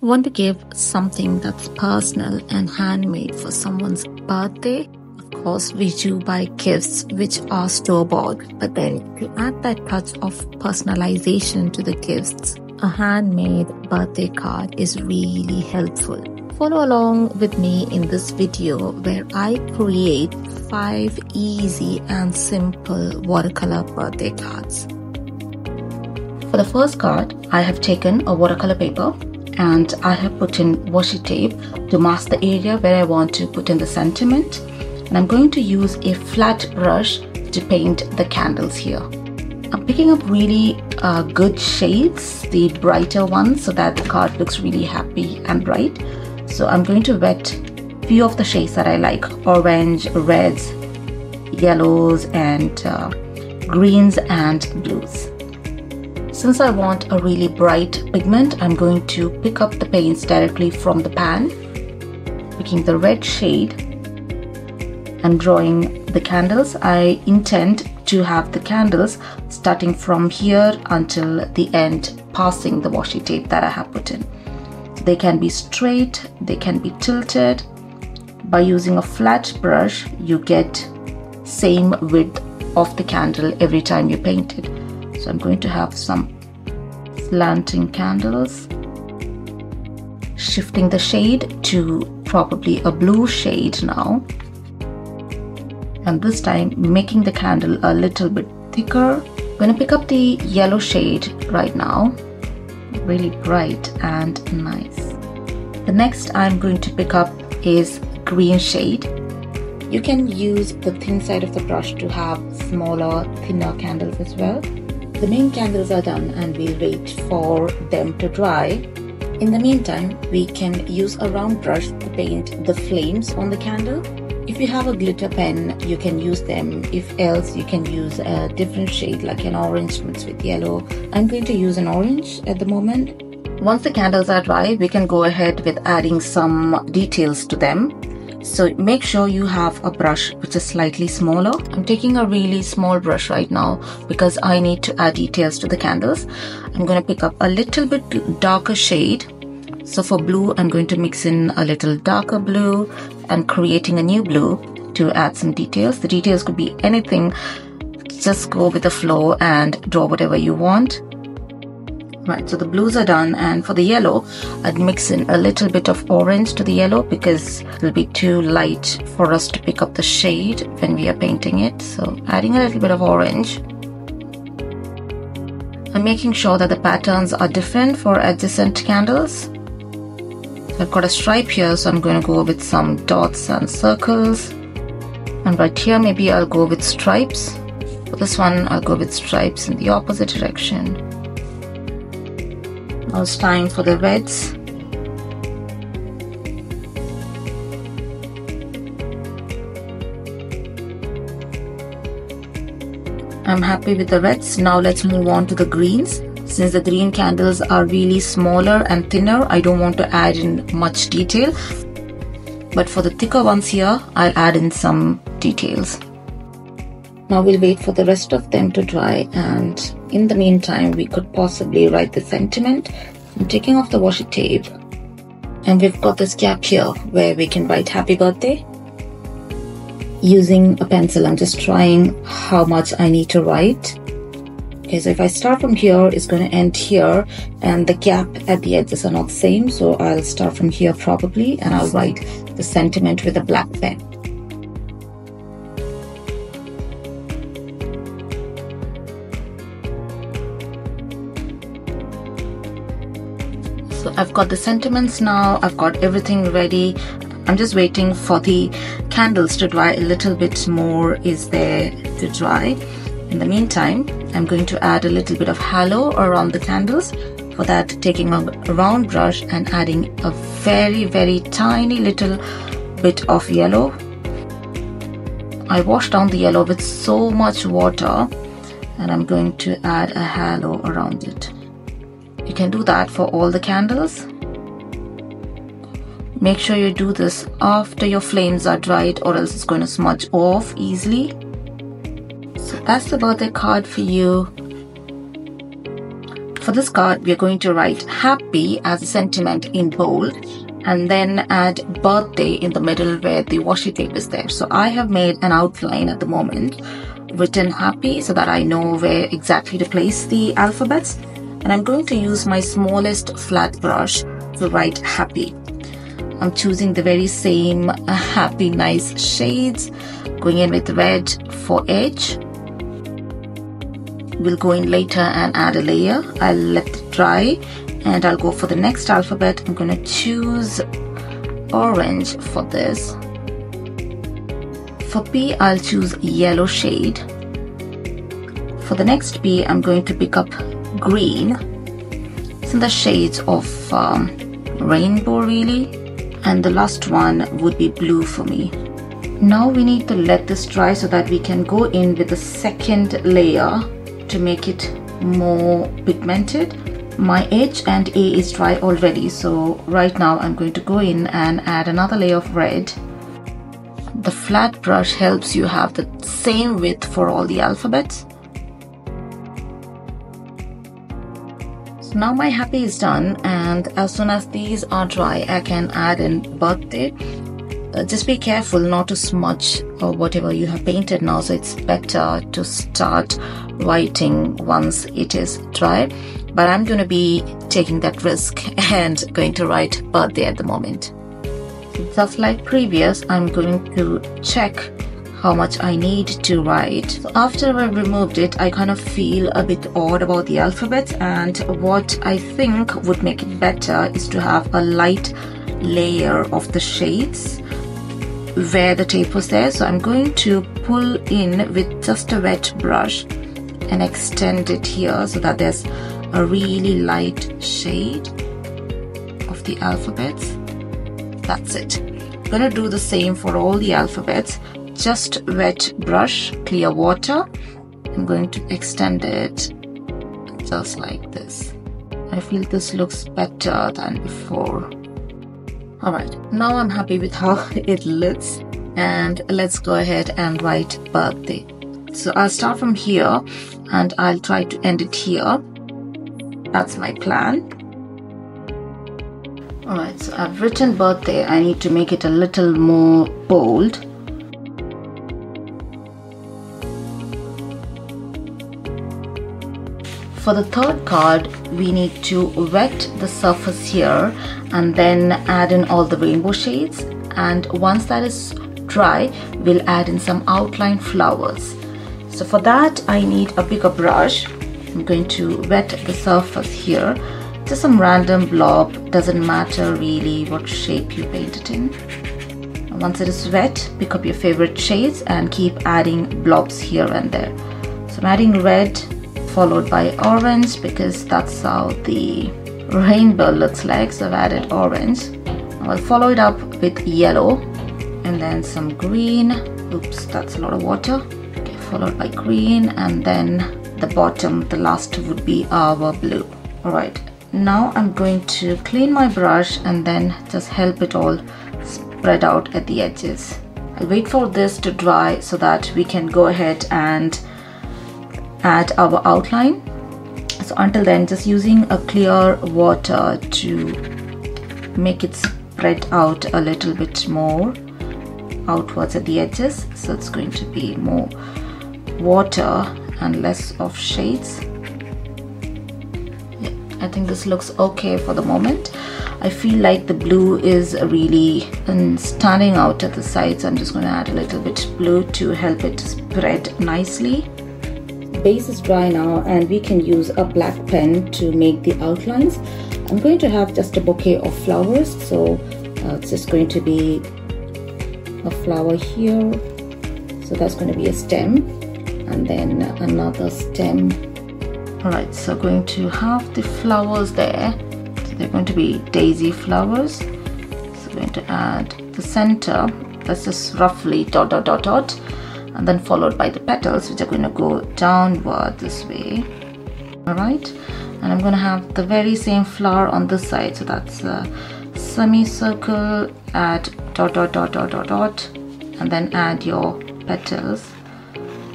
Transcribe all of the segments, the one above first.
Want to give something that's personal and handmade for someone's birthday? Of course, we do buy gifts which are store-bought, but then to add that touch of personalization to the gifts, a handmade birthday card is really helpful. Follow along with me in this video where I create 5 easy and simple watercolor birthday cards. For the first card, I have taken a watercolor paper and I have put in washi tape to mask the area where I want to put in the sentiment. And I'm going to use a flat brush to paint the candles here. I'm picking up really good shades, the brighter ones, so that the card looks really happy and bright. So I'm going to wet few of the shades that I like: orange, reds, yellows, and greens and blues. Since I want a really bright pigment, I'm going to pick up the paints directly from the pan, picking the red shade and drawing the candles. I intend to have the candles starting from here until the end, passing the washi tape that I have put in. They can be straight, they can be tilted. By using a flat brush, you get same width of the candle every time you paint it. So I'm going to have some slanting candles, shifting the shade to probably a blue shade now, and this time making the candle a little bit thicker. I'm going to pick up the yellow shade right now, really bright and nice. The next I'm going to pick up is green shade. You can use the thin side of the brush to have smaller, thinner candles as well. The main candles are done and we'll wait for them to dry. In the meantime, we can use a round brush to paint the flames on the candle. If you have a glitter pen, you can use them. If else, you can use a different shade like an orange mixed with yellow. I'm going to use an orange at the moment. Once the candles are dry, we can go ahead with adding some details to them. So make sure you have a brush which is slightly smaller. I'm taking a really small brush right now because I need to add details to the candles. I'm going to pick up a little bit darker shade. So for blue, I'm going to mix in a little darker blue and creating a new blue to add some details. The details could be anything. Just go with the flow and draw whatever you want. Right, so the blues are done, and for the yellow, I'd mix in a little bit of orange to the yellow because it'll be too light for us to pick up the shade when we are painting it. So adding a little bit of orange. I'm making sure that the patterns are different for adjacent candles. I've got a stripe here, so I'm going to go with some dots and circles. And right here, maybe I'll go with stripes. For this one, I'll go with stripes in the opposite direction. Now it's time for the reds. I'm happy with the reds. Now let's move on to the greens. Since the green candles are really smaller and thinner, I don't want to add in much detail. But for the thicker ones here, I'll add in some details. Now we'll wait for the rest of them to dry, and in the meantime we could possibly write the sentiment. I'm taking off the washi tape and we've got this gap here where we can write happy birthday. Using a pencil, I'm just trying how much I need to write. Okay, so if I start from here, it's going to end here, and the gap at the edges are not the same, so I'll start from here probably, and I'll write the sentiment with a black pen. So I've got the sentiments now, I've got everything ready. I'm just waiting for the candles to dry. A little bit more is there to dry. In the meantime, I'm going to add a little bit of halo around the candles. For that, taking a round brush and adding a very, very tiny little bit of yellow. I washed down the yellow with so much water, and I'm going to add a halo around it. You can do that for all the candles. Make sure you do this after your flames are dried, or else it's going to smudge off easily. So that's the birthday card for you. For this card, we are going to write happy as a sentiment in bold and then add birthday in the middle where the washi tape is there. So I have made an outline at the moment, written happy so that I know where exactly to place the alphabets. And I'm going to use my smallest flat brush to write happy. I'm choosing the very same happy nice shades, going in with red for edge. We'll go in later and add a layer. I'll let it dry and I'll go for the next alphabet. I'm going to choose orange for this. For P, I'll choose yellow shade. For the next P, I'm going to pick up green. It's in the shades of rainbow really. And the last one would be blue for me. Now we need to let this dry so that we can go in with the second layer to make it more pigmented. My H and A is dry already, so right now I'm going to go in and add another layer of red. The flat brush helps you have the same width for all the alphabets. So now my happy is done, and as soon as these are dry I can add in birthday. Just be careful not to smudge or whatever you have painted now, so it's better to start writing once it is dry. But I'm going to be taking that risk and going to write birthday at the moment. Just like previous, I'm going to check how much I need to write. So after I've removed it, I kind of feel a bit odd about the alphabet, and what I think would make it better is to have a light layer of the shades where the tape was there. So I'm going to pull in with just a wet brush and extend it here so that there's a really light shade of the alphabets. That's it. I'm gonna do the same for all the alphabets. Just wet brush, clear water. I'm going to extend it just like this. I feel this looks better than before. Alright, now I'm happy with how it looks, and let's go ahead and write birthday. So I'll start from here and I'll try to end it here. That's my plan. Alright, so I've written birthday. I need to make it a little more bold. For the third card, we need to wet the surface here and then add in all the rainbow shades. And once that is dry, we'll add in some outline flowers. So for that, I need a bigger brush. I'm going to wet the surface here. Just some random blob, doesn't matter really what shape you paint it in. Once it is wet, pick up your favorite shades and keep adding blobs here and there. So I'm adding red followed by orange because that's how the rainbow looks like. So I've added orange. I'll follow it up with yellow and then some green. Oops, that's a lot of water. Okay, followed by green, and then the bottom, the last would be our blue. Alright, now I'm going to clean my brush and then just help it all spread out at the edges. I'll wait for this to dry so that we can go ahead and add our outline. So until then, just using a clear water to make it spread out a little bit more outwards at the edges. So it's going to be more water and less of shades. Yeah, I think this looks okay for the moment. I feel like the blue is really standing out at the sides. I'm just going to add a little bit blue to help it spread nicely. Base is dry now and we can use a black pen to make the outlines. I'm going to have just a bouquet of flowers, so it's just going to be a flower here, so that's going to be a stem, and then another stem. Alright, so going to have the flowers there, so they're going to be daisy flowers. So going to add the center, that's just roughly dot dot dot dot, and then followed by the petals which are going to go downward this way. Alright, and I'm going to have the very same flower on this side, so that's a semicircle, add dot dot dot dot dot dot, and then add your petals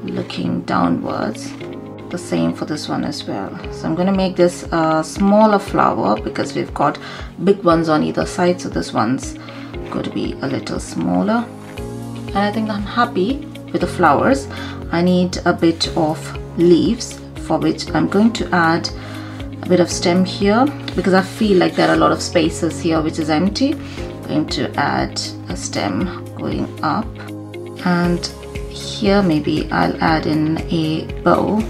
looking downwards. the same for this one as well. So I'm going to make this a smaller flower because we've got big ones on either side, so this one's going to be a little smaller. And I think I'm happy with the flowers. I need a bit of leaves, for which I'm going to add a bit of stem here because I feel like there are a lot of spaces here which is empty. I'm going to add a stem going up, and here maybe I'll add in a bow,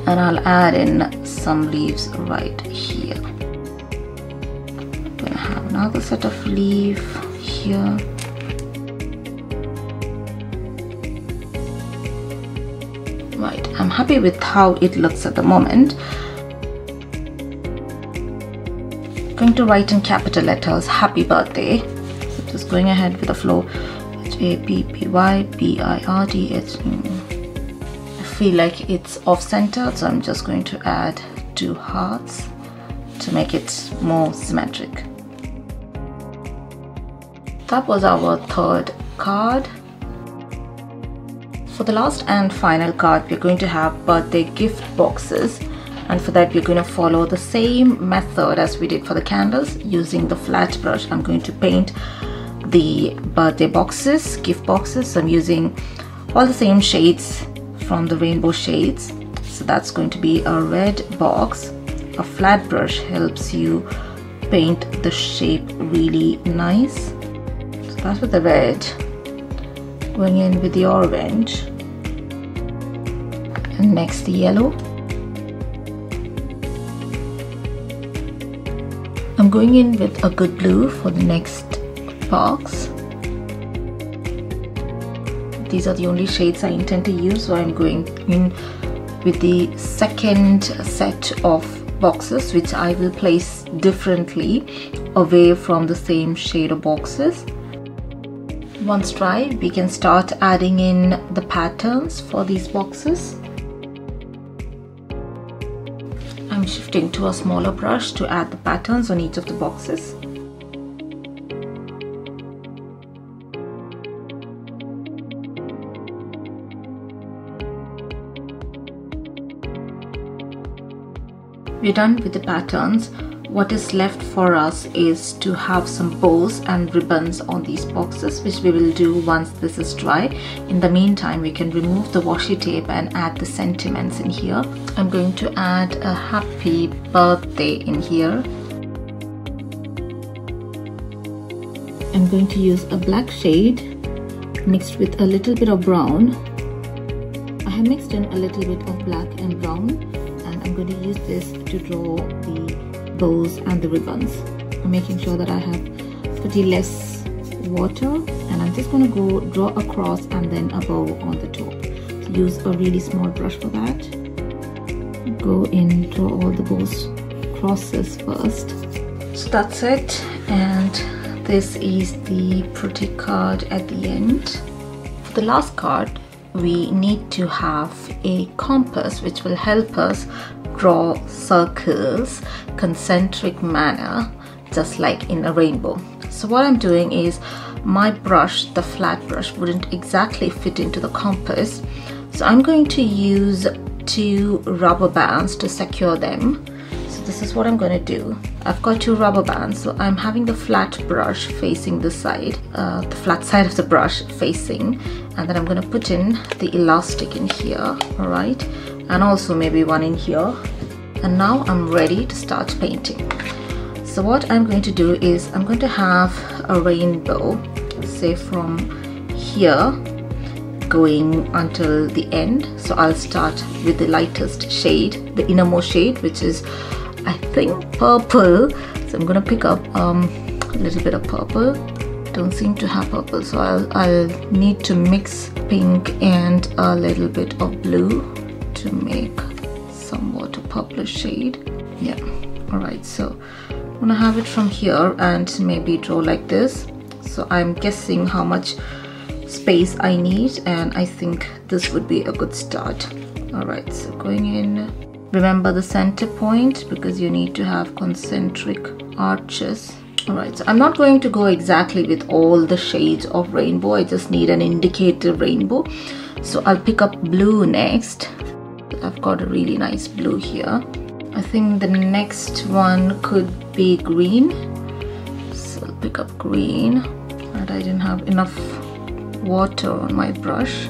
and I'll add in some leaves right here. I'm gonna have another set of leaf here. Right, I'm happy with how it looks at the moment. I'm going to write in capital letters happy birthday. So just going ahead with the flow. HAPPYBIRTH. I feel like it's off-center, so I'm just going to add 2 hearts to make it more symmetric. That was our 3rd card. For the last and final card, we're going to have birthday gift boxes, and for that we're going to follow the same method as we did for the candles. Using the flat brush, I'm going to paint the birthday boxes, gift boxes. So I'm using all the same shades from the rainbow shades. So that's going to be a red box. A flat brush helps you paint the shape really nice. So that's with the red, going in with the orange, and next the yellow. I'm going in with a good blue for the next box. These are the only shades I intend to use, so I'm going in with the second set of boxes, which I will place differently away from the same shade of boxes. Once dry, we can start adding in the patterns for these boxes. I'm shifting to a smaller brush to add the patterns on each of the boxes. We're done with the patterns. What is left for us is to have some bows and ribbons on these boxes, which we will do once this is dry. In the meantime, we can remove the washi tape and add the sentiments in here. I'm going to add a happy birthday in here. I'm going to use a black shade mixed with a little bit of brown. I have mixed in a little bit of black and brown, and I'm going to use this to draw the bows and the ribbons. I'm making sure that I have pretty less water, and I'm just going to go draw across and then a bow on the top. So use a really small brush for that. Go in, draw all the bows crosses first. So that's it, and this is the pretty card at the end. For the last card, we need to have a compass which will help us draw circles, concentric manner, just like in a rainbow. So what I'm doing is, my brush, the flat brush, wouldn't exactly fit into the compass, so I'm going to use 2 rubber bands to secure them. So this is what I'm going to do. I've got 2 rubber bands, so I'm having the flat brush facing this side, the flat side of the brush facing, and then I'm going to put in the elastic in here, all right, and also maybe one in here. And now I'm ready to start painting. So what I'm going to do is, I'm going to have a rainbow, say from here going until the end. So I'll start with the lightest shade, the innermost shade, which is, I think, purple. So I'm going to pick up a little bit of purple. Don't seem to have purple, so I'll need to mix pink and a little bit of blue to make somewhat a purplish shade. Yeah, all right, so I'm gonna have it from here and maybe draw like this. So I'm guessing how much space I need, and I think this would be a good start. All right, so going in, remember the center point because you need to have concentric arches. All right, so I'm not going to go exactly with all the shades of rainbow. I just need an indicative rainbow. So I'll pick up blue next. I've got a really nice blue here. I think the next one could be green, so I'll pick up green, and I didn't have enough water on my brush.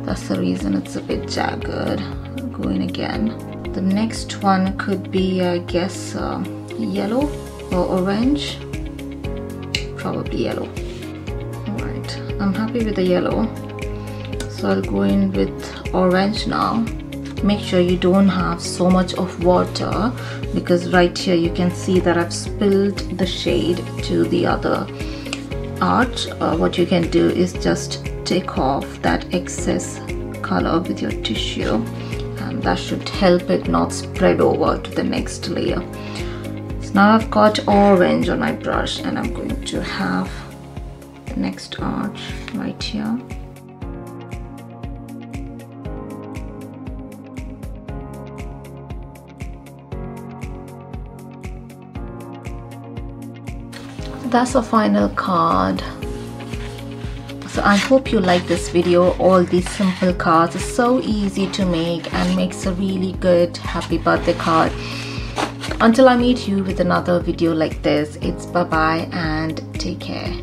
That's the reason it's a bit jagged. I'll go in again. The next one could be, I guess, yellow or orange. Probably yellow. Alright, I'm happy with the yellow, so I'll go in with orange now. Make sure you don't have so much of water, because right here you can see that I've spilled the shade to the other arch. What you can do is just take off that excess color with your tissue, and that should help it not spread over to the next layer. So now I've got orange on my brush, and I'm going to have the next arch right here. That's a final card. So I hope you like this video. All these simple cards are so easy to make and makes a really good happy birthday card. Until I meet you with another video like this, it's bye bye and take care.